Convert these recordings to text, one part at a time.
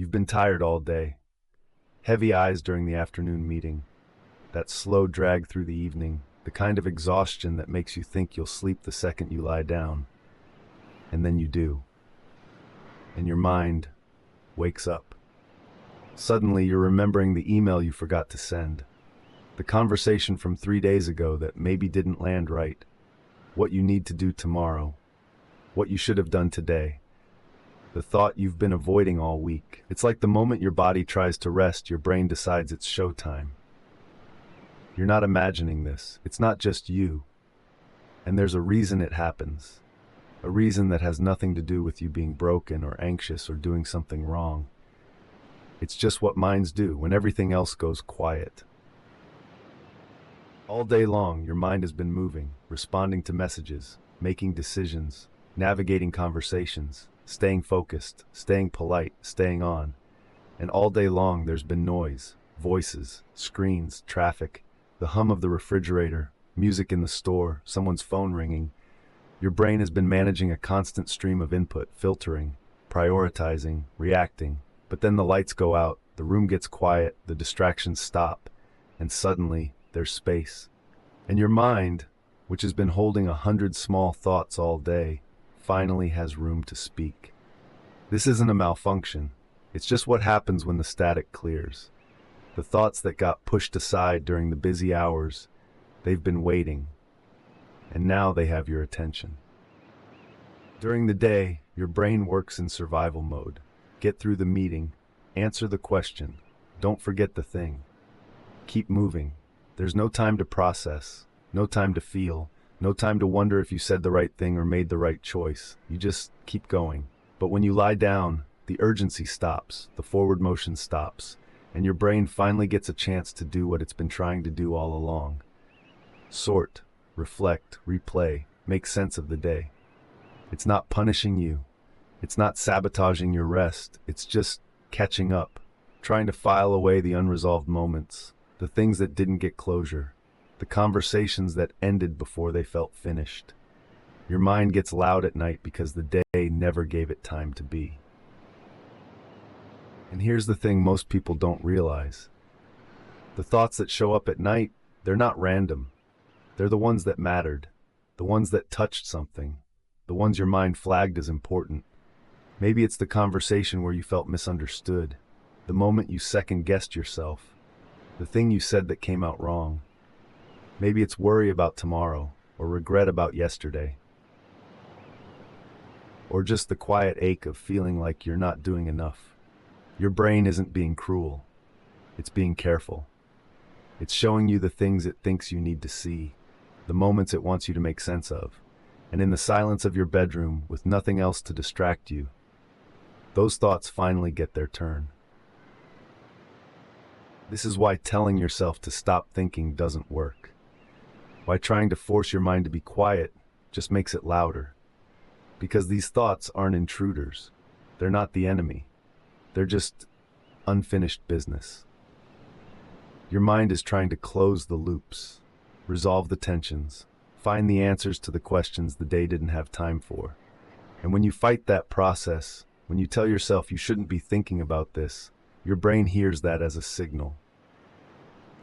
You've been tired all day. Heavy eyes during the afternoon meeting. That slow drag through the evening. The kind of exhaustion that makes you think you'll sleep the second you lie down. And then you do. And your mind wakes up. Suddenly you're remembering the email you forgot to send. The conversation from 3 days ago that maybe didn't land right. What you need to do tomorrow. What you should have done today. The thought you've been avoiding all week. It's like the moment your body tries to rest, your brain decides it's showtime. You're not imagining this. It's not just you. And there's a reason it happens. A reason that has nothing to do with you being broken or anxious or doing something wrong. It's just what minds do when everything else goes quiet. All day long, your mind has been moving, responding to messages, making decisions, navigating conversations, staying focused, staying polite, staying on. And all day long, there's been noise, voices, screens, traffic, the hum of the refrigerator, music in the store, someone's phone ringing. Your brain has been managing a constant stream of input, filtering, prioritizing, reacting. But then the lights go out, the room gets quiet, the distractions stop, and suddenly there's space. And your mind, which has been holding 100 small thoughts all day, finally has room to speak. This isn't a malfunction. It's just what happens when the static clears. The thoughts that got pushed aside during the busy hours, they've been waiting. And now they have your attention. During the day, your brain works in survival mode. Get through the meeting, answer the question, don't forget the thing. Keep moving. There's no time to process, no time to feel, no time to wonder if you said the right thing or made the right choice. You just keep going. But when you lie down, the urgency stops, the forward motion stops, and your brain finally gets a chance to do what it's been trying to do all along. Sort, reflect, replay, make sense of the day. It's not punishing you. It's not sabotaging your rest. It's just catching up, trying to file away the unresolved moments, the things that didn't get closure, the conversations that ended before they felt finished. Your mind gets loud at night because the day never gave it time to be. And here's the thing most people don't realize. The thoughts that show up at night, they're not random. They're the ones that mattered, the ones that touched something, the ones your mind flagged as important. Maybe it's the conversation where you felt misunderstood, the moment you second-guessed yourself, the thing you said that came out wrong. Maybe it's worry about tomorrow, or regret about yesterday. Or just the quiet ache of feeling like you're not doing enough. Your brain isn't being cruel. It's being careful. It's showing you the things it thinks you need to see, the moments it wants you to make sense of. And in the silence of your bedroom, with nothing else to distract you, those thoughts finally get their turn. This is why telling yourself to stop thinking doesn't work. Why trying to force your mind to be quiet just makes it louder. Because these thoughts aren't intruders. They're not the enemy. They're just unfinished business. Your mind is trying to close the loops, resolve the tensions, find the answers to the questions the day didn't have time for. And when you fight that process, when you tell yourself you shouldn't be thinking about this, your brain hears that as a signal.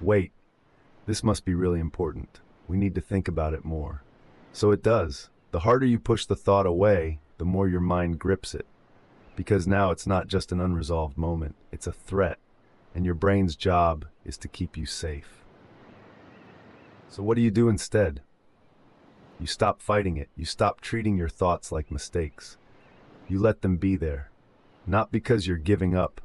Wait, this must be really important. We need to think about it more. So it does. The harder you push the thought away, the more your mind grips it. Because now it's not just an unresolved moment, it's a threat. And your brain's job is to keep you safe. So what do you do instead? You stop fighting it. You stop treating your thoughts like mistakes. You let them be there. Not because you're giving up.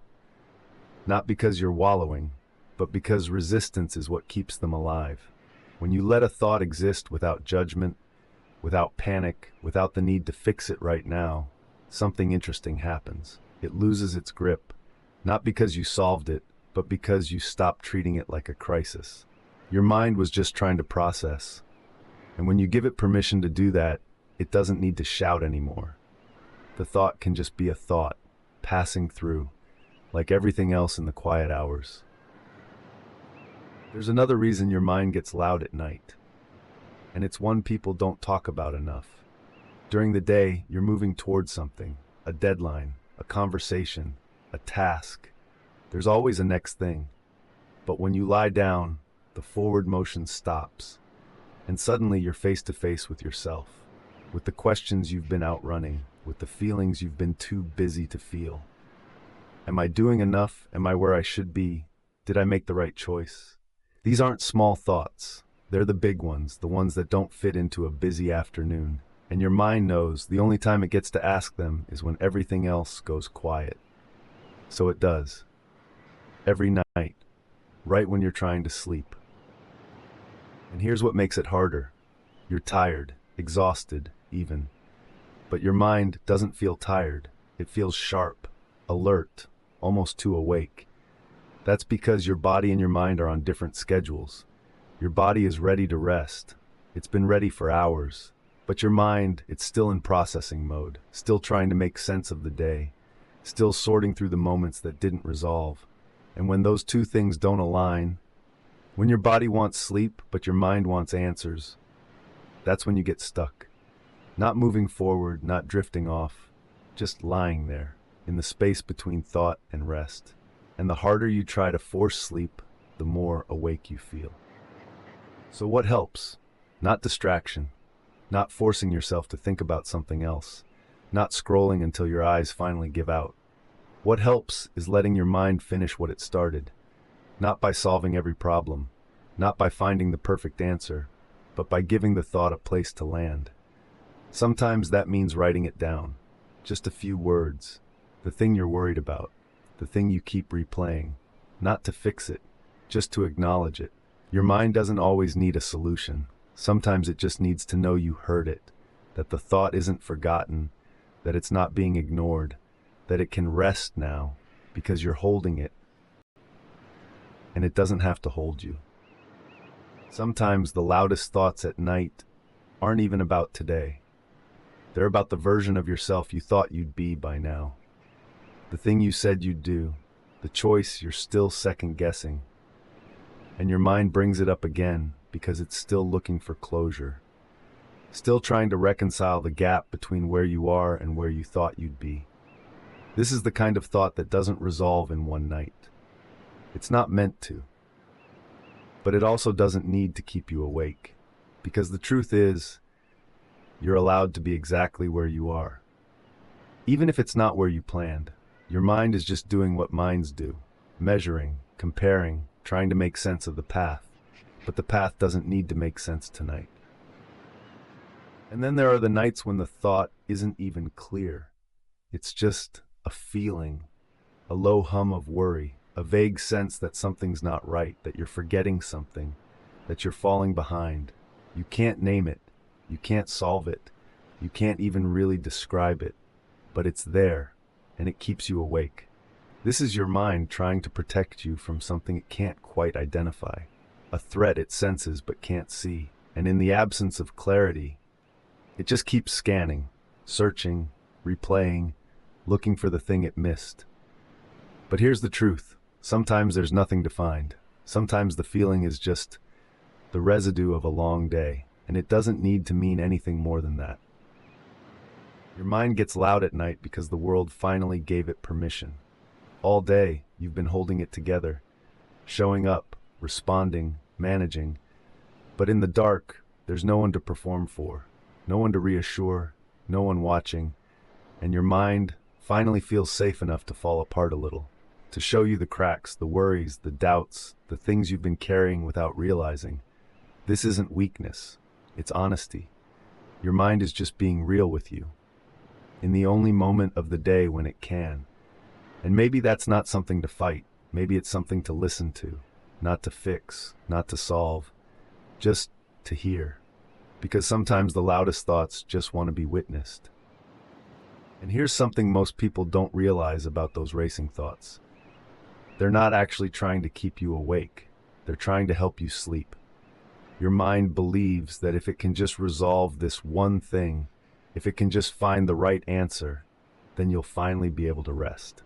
Not because you're wallowing. But because resistance is what keeps them alive. When you let a thought exist without judgment, without panic, without the need to fix it right now, something interesting happens. It loses its grip. Not because you solved it, but because you stopped treating it like a crisis. Your mind was just trying to process. And when you give it permission to do that, it doesn't need to shout anymore. The thought can just be a thought, passing through, like everything else in the quiet hours. There's another reason your mind gets loud at night, and it's one people don't talk about enough. During the day, you're moving towards something, a deadline, a conversation, a task. There's always a next thing. But when you lie down, the forward motion stops, and suddenly you're face to face with yourself, with the questions you've been outrunning, with the feelings you've been too busy to feel. Am I doing enough? Am I where I should be? Did I make the right choice? These aren't small thoughts. They're the big ones, the ones that don't fit into a busy afternoon. And your mind knows the only time it gets to ask them is when everything else goes quiet. So it does. Every night, right when you're trying to sleep. And here's what makes it harder. You're tired, exhausted, even. But your mind doesn't feel tired. It feels sharp, alert, almost too awake. That's because your body and your mind are on different schedules. Your body is ready to rest. It's been ready for hours. But your mind, it's still in processing mode, still trying to make sense of the day, still sorting through the moments that didn't resolve. And when those two things don't align, when your body wants sleep, but your mind wants answers, that's when you get stuck. Not moving forward, not drifting off, just lying there, in the space between thought and rest. And the harder you try to force sleep, the more awake you feel. So what helps? Not distraction. Not forcing yourself to think about something else, not scrolling until your eyes finally give out. What helps is letting your mind finish what it started, not by solving every problem, not by finding the perfect answer, but by giving the thought a place to land. Sometimes that means writing it down, just a few words, the thing you're worried about, the thing you keep replaying, not to fix it, just to acknowledge it. Your mind doesn't always need a solution. Sometimes it just needs to know you heard it, that the thought isn't forgotten, that it's not being ignored, that it can rest now because you're holding it, and it doesn't have to hold you. Sometimes the loudest thoughts at night aren't even about today. They're about the version of yourself you thought you'd be by now, the thing you said you'd do, the choice you're still second guessing, and your mind brings it up again because it's still looking for closure, still trying to reconcile the gap between where you are and where you thought you'd be. This is the kind of thought that doesn't resolve in one night. It's not meant to. But it also doesn't need to keep you awake, because the truth is, you're allowed to be exactly where you are. Even if it's not where you planned, your mind is just doing what minds do, measuring, comparing, trying to make sense of the path. But the path doesn't need to make sense tonight. And then there are the nights when the thought isn't even clear. It's just a feeling, a low hum of worry, a vague sense that something's not right, that you're forgetting something, that you're falling behind. You can't name it, you can't solve it, you can't even really describe it, but it's there, and it keeps you awake. This is your mind trying to protect you from something it can't quite identify. A threat it senses but can't see, and in the absence of clarity, it just keeps scanning, searching, replaying, looking for the thing it missed. But here's the truth. Sometimes there's nothing to find. Sometimes the feeling is just the residue of a long day, and it doesn't need to mean anything more than that. Your mind gets loud at night because the world finally gave it permission. All day, you've been holding it together, showing up, responding, managing. But in the dark, there's no one to perform for, no one to reassure, no one watching, and your mind finally feels safe enough to fall apart a little, to show you the cracks, the worries, the doubts, the things you've been carrying without realizing. This isn't weakness, it's honesty. Your mind is just being real with you, in the only moment of the day when it can. And maybe that's not something to fight, maybe it's something to listen to. Not to fix, not to solve, just to hear. Because sometimes the loudest thoughts just want to be witnessed. And here's something most people don't realize about those racing thoughts. They're not actually trying to keep you awake. They're trying to help you sleep. Your mind believes that if it can just resolve this one thing, if it can just find the right answer, then you'll finally be able to rest.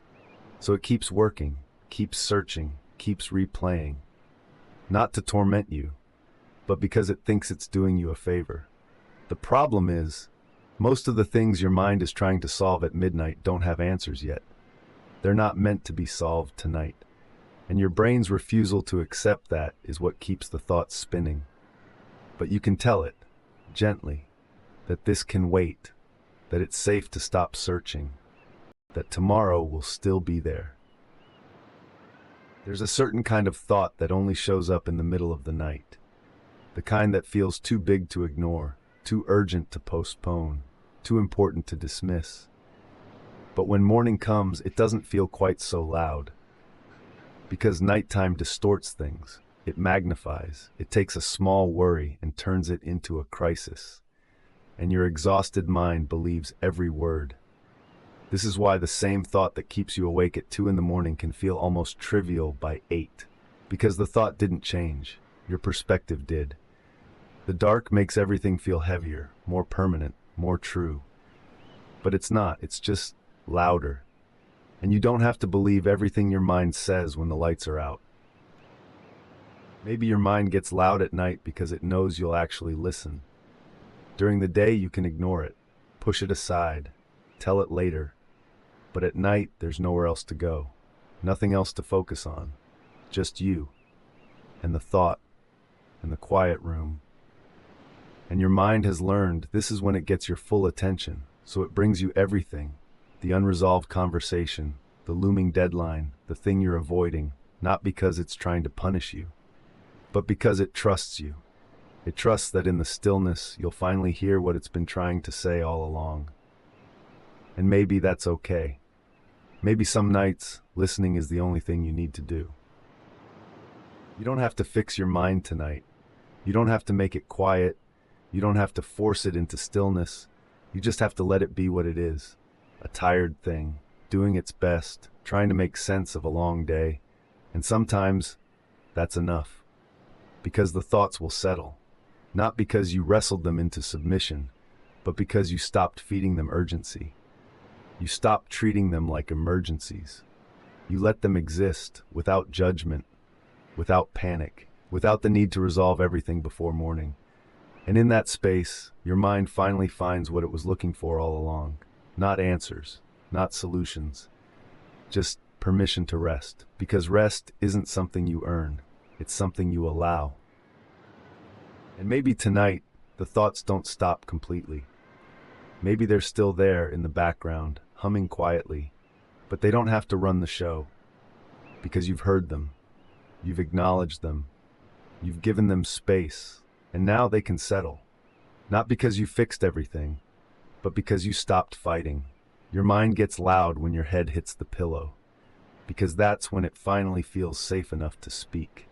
So it keeps working, keeps searching, keeps replaying, not to torment you, but because it thinks it's doing you a favor. The problem is, most of the things your mind is trying to solve at midnight don't have answers yet. They're not meant to be solved tonight. And your brain's refusal to accept that is what keeps the thoughts spinning. But you can tell it, gently, that this can wait, that it's safe to stop searching, that tomorrow will still be there. There's a certain kind of thought that only shows up in the middle of the night, the kind that feels too big to ignore, too urgent to postpone, too important to dismiss. But when morning comes, it doesn't feel quite so loud. Because nighttime distorts things, it magnifies, it takes a small worry and turns it into a crisis. And your exhausted mind believes every word. This is why the same thought that keeps you awake at 2 in the morning can feel almost trivial by 8. Because the thought didn't change, your perspective did. The dark makes everything feel heavier, more permanent, more true. But it's not, it's just louder. And you don't have to believe everything your mind says when the lights are out. Maybe your mind gets loud at night because it knows you'll actually listen. During the day you can ignore it, push it aside, tell it later. But at night there's nowhere else to go, nothing else to focus on. Just you, and the thought, and the quiet room. And your mind has learned this is when it gets your full attention, so it brings you everything. The unresolved conversation, the looming deadline, the thing you're avoiding, not because it's trying to punish you, but because it trusts you. It trusts that in the stillness, you'll finally hear what it's been trying to say all along. And maybe that's okay. Maybe some nights, listening is the only thing you need to do. You don't have to fix your mind tonight. You don't have to make it quiet. You don't have to force it into stillness. You just have to let it be what it is. A tired thing, doing its best, trying to make sense of a long day. And sometimes, that's enough. Because the thoughts will settle. Not because you wrestled them into submission, but because you stopped feeding them urgency. You stopped treating them like emergencies. You let them exist without judgment, without panic, without the need to resolve everything before morning. And in that space, your mind finally finds what it was looking for all along. Not answers, not solutions, just permission to rest. Because rest isn't something you earn, it's something you allow. And maybe tonight, the thoughts don't stop completely. Maybe they're still there in the background, humming quietly, but they don't have to run the show. Because you've heard them, you've acknowledged them, you've given them space, and now they can settle. Not because you fixed everything, but because you stopped fighting. Your mind gets loud when your head hits the pillow, because that's when it finally feels safe enough to speak.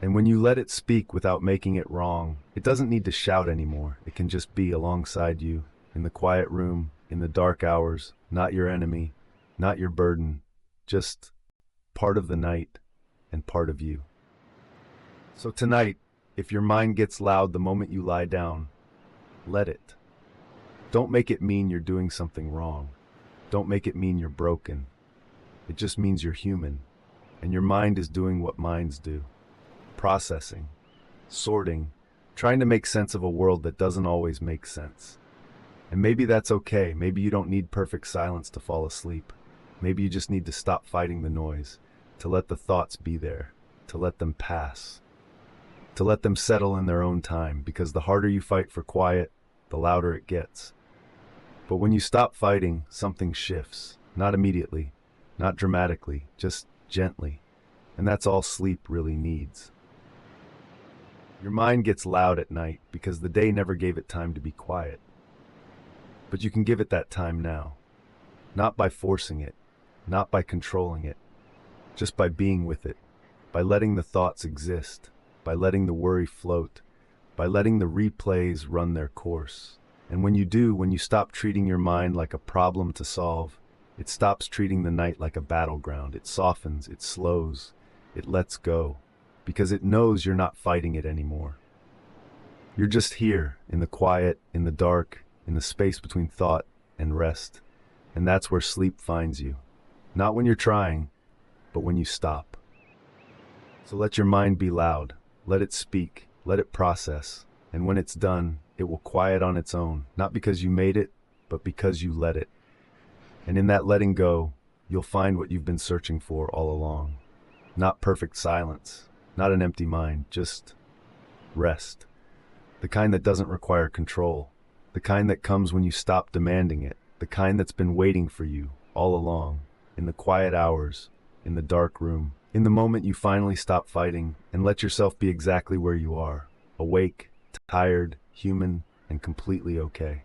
And when you let it speak without making it wrong, it doesn't need to shout anymore. It can just be alongside you, in the quiet room, in the dark hours, not your enemy, not your burden, just part of the night and part of you. So tonight, if your mind gets loud the moment you lie down, let it. Don't make it mean you're doing something wrong. Don't make it mean you're broken. It just means you're human, and your mind is doing what minds do. Processing, sorting, trying to make sense of a world that doesn't always make sense. And maybe that's okay. Maybe you don't need perfect silence to fall asleep. Maybe you just need to stop fighting the noise, to let the thoughts be there, to let them pass, to let them settle in their own time, because the harder you fight for quiet, the louder it gets. But when you stop fighting, something shifts. Not immediately, not dramatically, just gently. And that's all sleep really needs. Your mind gets loud at night because the day never gave it time to be quiet. But you can give it that time now. Not by forcing it, not by controlling it, just by being with it, by letting the thoughts exist, by letting the worry float, by letting the replays run their course. And when you do, when you stop treating your mind like a problem to solve, it stops treating the night like a battleground. It softens, it slows, it lets go, because it knows you're not fighting it anymore. You're just here, in the quiet, in the dark, in the space between thought and rest. And that's where sleep finds you. Not when you're trying, but when you stop. So let your mind be loud. Let it speak. Let it process. And when it's done, it will quiet on its own. Not because you made it, but because you let it. And in that letting go, you'll find what you've been searching for all along. Not perfect silence, not an empty mind, just rest. The kind that doesn't require control. The kind that comes when you stop demanding it. The kind that's been waiting for you all along, in the quiet hours, in the dark room, in the moment you finally stop fighting and let yourself be exactly where you are, awake, tired, human, and completely okay.